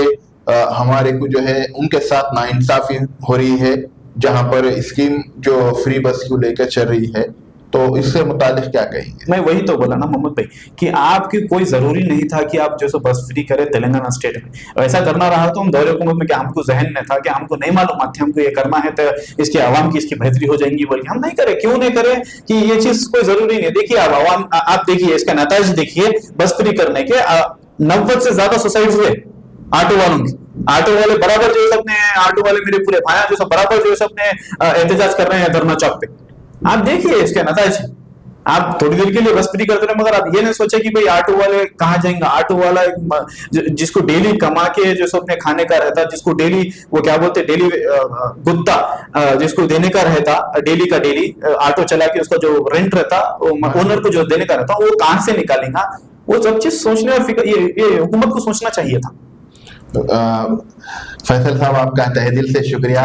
हमारे को जो है उनके साथ नाइंसाफी हो रही है, जहां पर स्कीम जो फ्री बस को लेकर चल रही है, तो इससे मुतालिक क्या कहेंगे? मैं वही तो बोला ना मोहम्मद भाई कि आपकी कोई जरूरी नहीं था कि आप जो सो बस फ्री करें तेलंगाना स्टेट में। ऐसा करना रहा तो हम दौरे हुकूमत में क्या हमको जहन में था कि हमको नहीं मालूम था हमको ये करना है तो इसके आवाम की इसकी बेहतरी हो जाएंगी बोल के हम नहीं करे। क्यों नहीं करे कि ये चीज कोई जरूरी नहीं। देखिए आप आवाम, आप देखिए इसका नताइज देखिए, बस फ्री करने के 90 से ज्यादा सुसाइड हुए ऑटो वालों की। ऑटो वाले बराबर जो सबने, ऑटो वाले मेरे पूरे भाया जो सब बराबर जो सबने एहतजाज कर रहे हैं धरना चौक पे। आप देखिए इसके नताइज। आप थोड़ी देर के लिए बस फ्री करते रहे, मगर आप ये नहीं सोचे कि भाई ऑटो वाले कहाँ जाएंगे। ऑटो वाला जिसको डेली कमा के जो अपने खाने का रहता, जिसको डेली वो क्या बोलते डेली गुत्ता जिसको देने का रहता, डेली का डेली ऑटो चला के उसका जो रेंट रहता ओनर को जो देने का रहता, वो कहां से निकालेगा। वो सब चीज सोचने और फिक्र ये हुकूमत को सोचना चाहिए था। फैसल साहब, आपका तहे दिल से शुक्रिया,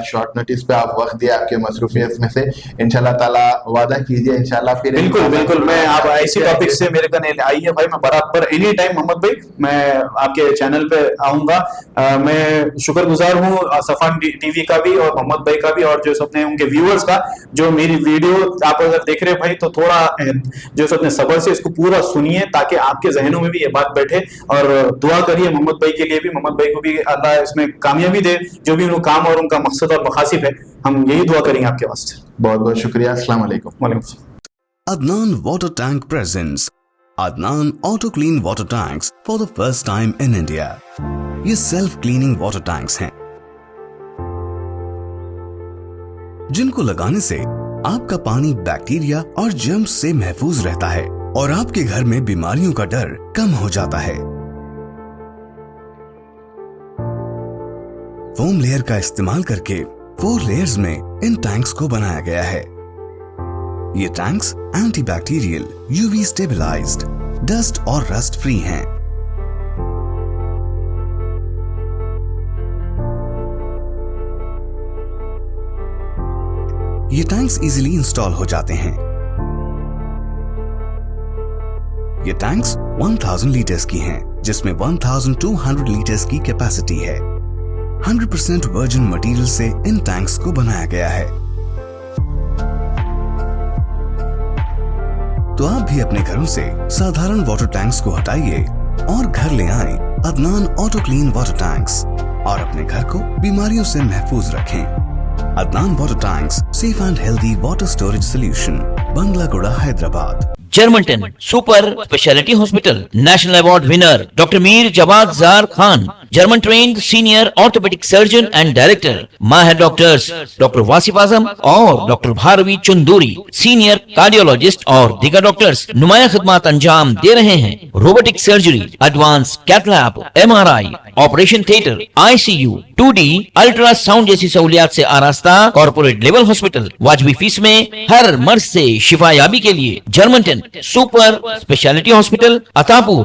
शॉर्ट नोटिस पे आप वक्त दिया, आपके मसरूफियत में से। इंशाल्लाह ताला वादा कीजिए इंशाल्लाह फिर बिल्कुल बिल्कुल, मैं आप ऐसी टॉपिक से मेरे कने आइए भाई, मैं बराबर एनी टाइम मोहम्मद भाई मैं आपके चैनल पे आऊंगा। मैं शुक्रगुजार हूँ सफा टीवी का भी और मोहम्मद भाई का भी, और जो सबने उनके व्यूअर्स का, जो मेरी वीडियो आप अगर देख रहे हैं भाई तो थोड़ा जो सबने सब्र से इसको पूरा सुनिए ताकि आपके जहनों में भी ये बात बैठे, और दुआ करिए मोहम्मद भाई के लिए भी, मोहम्मद भाई को भी अल्लाह इसमें कामयाबी दे, जो भी उनका काम और उनका मकसद और मकासिद है, हम यही दुआ करेंगे आपके वास्ते। बहुत बहुत शुक्रिया, अस्सलाम वालेकुम। वालेकुम सलाम। Adnan Water Tank presents Adnan Auto Clean Water Tanks for the first time in India. ये सेल्फ क्लीनिंग वाटर टैंक्स हैं जिनको लगाने से आपका पानी बैक्टीरिया और जर्म्स से महफूज रहता है और आपके घर में बीमारियों का डर कम हो जाता है। फोम लेयर का इस्तेमाल करके 4 लेयर्स में इन टैंक्स को बनाया गया है। ये tanks antibacterial, UV stabilised, dust और रस्ट फ्री हैं। ये टैंक्स इजीली इंस्टॉल हो जाते हैं। ये टैंक्स 1000 लीटर्स की हैं, जिसमें 1200 लीटर्स की कैपेसिटी है। 100% वर्जिन मटेरियल से इन टैंक्स को बनाया गया है। तो आप भी अपने घरों से साधारण वाटर टैंक्स को हटाइए और घर ले आएं Adnan auto clean water tanks और अपने घर को बीमारियों से महफूज रखें। Adnan water tanks, safe and healthy water storage solution, Banglaguda, Hyderabad. Germanten super speciality hospital, national award winner doctor Mir Jawad Zar Khan, German trained senior orthopaedic surgeon and director, माहिर डॉक्टर्स डॉक्टर वासिफ आजम और doctor Bharvi Chanduri, senior cardiologist और दीगर डॉक्टर्स नुमाया खिदमत अंजाम दे रहे हैं। Robotic surgery, advance cath lab, MRI, operation theatre, ICU, 2D ultrasound जैसी सहूलियात से आरास्ता कॉर्पोरेट लेवल हॉस्पिटल, वाजबी फीस में हर मर्ज से शिफायाबी के लिए Germanten super speciality hospital, Attapur,